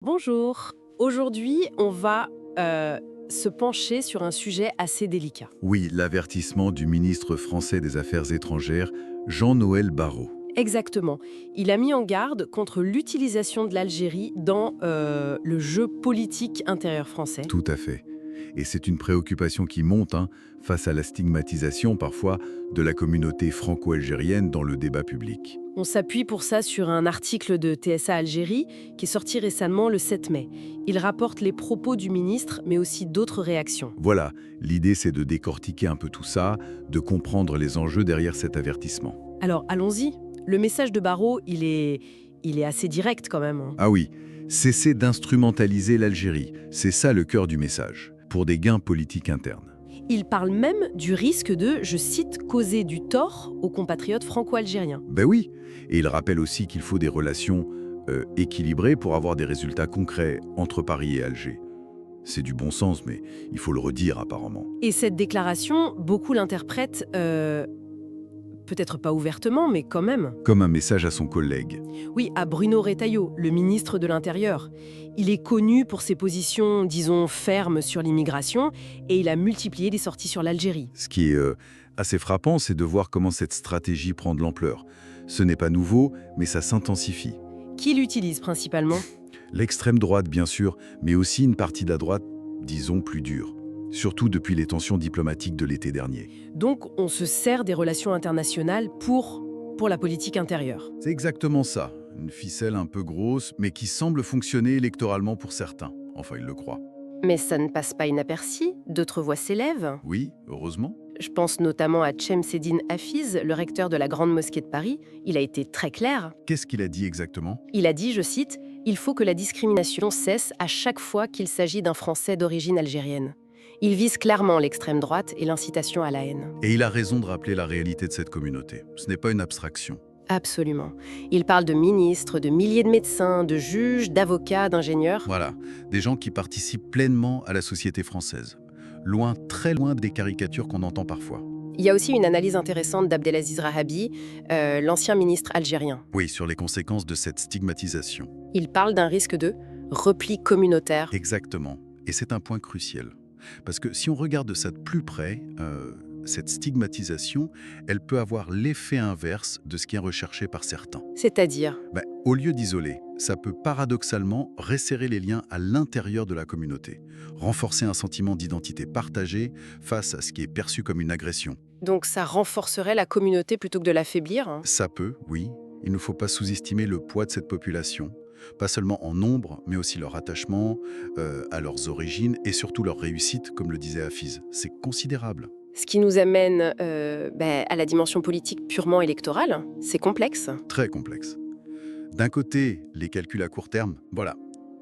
Bonjour. Aujourd'hui, on va se pencher sur un sujet assez délicat. Oui, l'avertissement du ministre français des Affaires étrangères, Jean-Noël Barrot. Exactement. Il a mis en garde contre l'utilisation de l'Algérie dans le jeu politique intérieur français. Tout à fait. Et c'est une préoccupation qui monte face à la stigmatisation parfois de la communauté franco-algérienne dans le débat public. On s'appuie pour ça sur un article de TSA Algérie qui est sorti récemment le 7 mai. Il rapporte les propos du ministre, mais aussi d'autres réactions. Voilà, l'idée c'est de décortiquer un peu tout ça, de comprendre les enjeux derrière cet avertissement. Alors, allons-y. Le message de Barrot, il est assez direct quand même, hein. Ah oui, cessez d'instrumentaliser l'Algérie, c'est ça le cœur du message, pour des gains politiques internes. Il parle même du risque de, je cite, causer du tort aux compatriotes franco-algériens. Ben oui, et il rappelle aussi qu'il faut des relations équilibrées pour avoir des résultats concrets entre Paris et Alger. C'est du bon sens, mais il faut le redire apparemment. Et cette déclaration, beaucoup l'interprètent, peut-être pas ouvertement, mais quand même. Comme un message à son collègue. Oui, à Bruno Retailleau, le ministre de l'Intérieur. Il est connu pour ses positions, disons, fermes sur l'immigration, et il a multiplié les sorties sur l'Algérie. Ce qui est assez frappant, c'est de voir comment cette stratégie prend de l'ampleur. Ce n'est pas nouveau, mais ça s'intensifie. Qui l'utilise principalement? L'extrême droite, bien sûr, mais aussi une partie de la droite, disons, plus dure. Surtout depuis les tensions diplomatiques de l'été dernier. Donc, on se sert des relations internationales pour la politique intérieure. C'est exactement ça. Une ficelle un peu grosse, mais qui semble fonctionner électoralement pour certains. Enfin, ils le croient. Mais ça ne passe pas inaperçu, d'autres voix s'élèvent. Oui, heureusement. Je pense notamment à Chemseddine Hafiz, le recteur de la Grande Mosquée de Paris. Il a été très clair. Qu'est-ce qu'il a dit exactement? Il a dit, je cite, « Il faut que la discrimination cesse à chaque fois qu'il s'agit d'un Français d'origine algérienne ». Il vise clairement l'extrême droite et l'incitation à la haine. Et il a raison de rappeler la réalité de cette communauté. Ce n'est pas une abstraction. Absolument. Il parle de ministres, de milliers de médecins, de juges, d'avocats, d'ingénieurs. Voilà, des gens qui participent pleinement à la société française. Loin, très loin des caricatures qu'on entend parfois. Il y a aussi une analyse intéressante d'Abdelaziz Rahabi, l'ancien ministre algérien. Oui, sur les conséquences de cette stigmatisation. Il parle d'un risque de repli communautaire. Exactement. Et c'est un point crucial. Parce que si on regarde ça de plus près, cette stigmatisation, elle peut avoir l'effet inverse de ce qui est recherché par certains. C'est-à-dire, Au lieu d'isoler, ça peut paradoxalement resserrer les liens à l'intérieur de la communauté, renforcer un sentiment d'identité partagée face à ce qui est perçu comme une agression. donc ça renforcerait la communauté plutôt que de l'affaiblir, hein. Ça peut, oui, il ne faut pas sous-estimer le poids de cette population, pas seulement en nombre, mais aussi leur attachement à leurs origines et surtout leur réussite, comme le disait Hafiz. C'est considérable. Ce qui nous amène à la dimension politique purement électorale. C'est complexe. Très complexe. D'un côté, les calculs à court terme, voilà.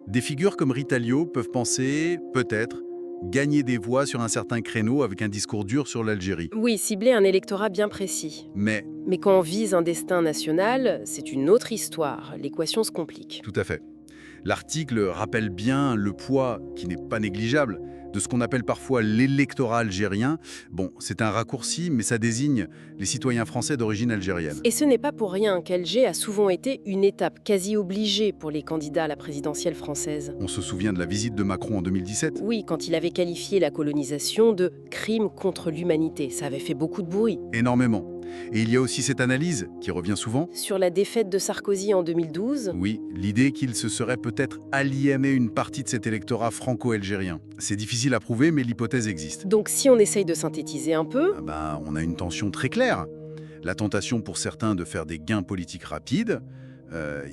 Des figures comme Ritalio peuvent penser, peut-être, gagner des voix sur un certain créneau avec un discours dur sur l'Algérie. Oui, cibler un électorat bien précis. Mais, Mais quand on vise un destin national, c'est une autre histoire. L'équation se complique. tout à fait. L'article rappelle bien le poids, qui n'est pas négligeable, de ce qu'on appelle parfois l'électorat algérien. Bon, c'est un raccourci, mais ça désigne les citoyens français d'origine algérienne. Et ce n'est pas pour rien qu'Alger a souvent été une étape quasi obligée pour les candidats à la présidentielle française. On se souvient de la visite de Macron en 2017. Oui, quand il avait qualifié la colonisation de crime contre l'humanité. Ça avait fait beaucoup de bruit. Énormément. Et il y a aussi cette analyse, qui revient souvent. Sur la défaite de Sarkozy en 2012, Oui, l'idée qu'il se serait peut-être aliéné une partie de cet électorat franco-algérien. C'est difficile à prouver, mais l'hypothèse existe. donc si on essaye de synthétiser un peu, On a une tension très claire. La tentation pour certains de faire des gains politiques rapides,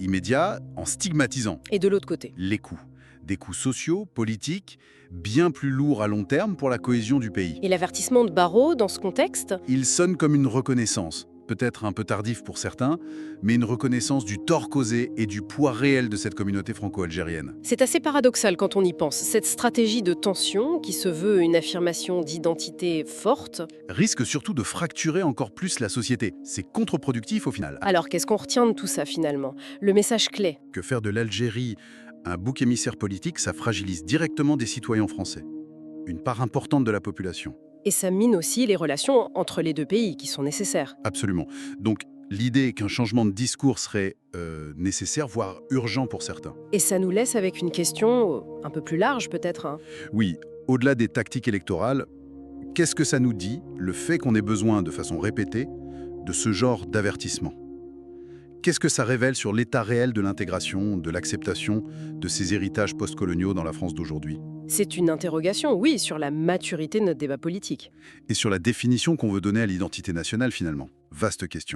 immédiats, en stigmatisant et de l'autre côté. les coûts. Des coûts sociaux, politiques, bien plus lourds à long terme pour la cohésion du pays. Et l'avertissement de Barrot, dans ce contexte, Il sonne comme une reconnaissance, peut-être un peu tardif pour certains, mais une reconnaissance du tort causé et du poids réel de cette communauté franco-algérienne. c'est assez paradoxal quand on y pense. Cette stratégie de tension, qui se veut une affirmation d'identité forte, Risque surtout de fracturer encore plus la société. C'est contre-productif au final. alors qu'est-ce qu'on retient de tout ça finalement? Le message clé, Que faire de l'Algérie un bouc émissaire politique, ça fragilise directement des citoyens français. Une part importante de la population. et ça mine aussi les relations entre les deux pays qui sont nécessaires. Absolument. Donc, L'idée qu'un changement de discours serait nécessaire, voire urgent pour certains. Et ça nous laisse avec une question un peu plus large peut-être, hein. Oui, au-delà des tactiques électorales, qu'est-ce que ça nous dit, le fait qu'on ait besoin, de façon répétée, de ce genre d'avertissement? Qu'est-ce que ça révèle sur l'état réel de l'intégration, de l'acceptation de ces héritages postcoloniaux dans la France d'aujourd'hui? C'est une interrogation, oui, sur la maturité de notre débat politique. Et sur la définition qu'on veut donner à l'identité nationale finalement. Vaste question.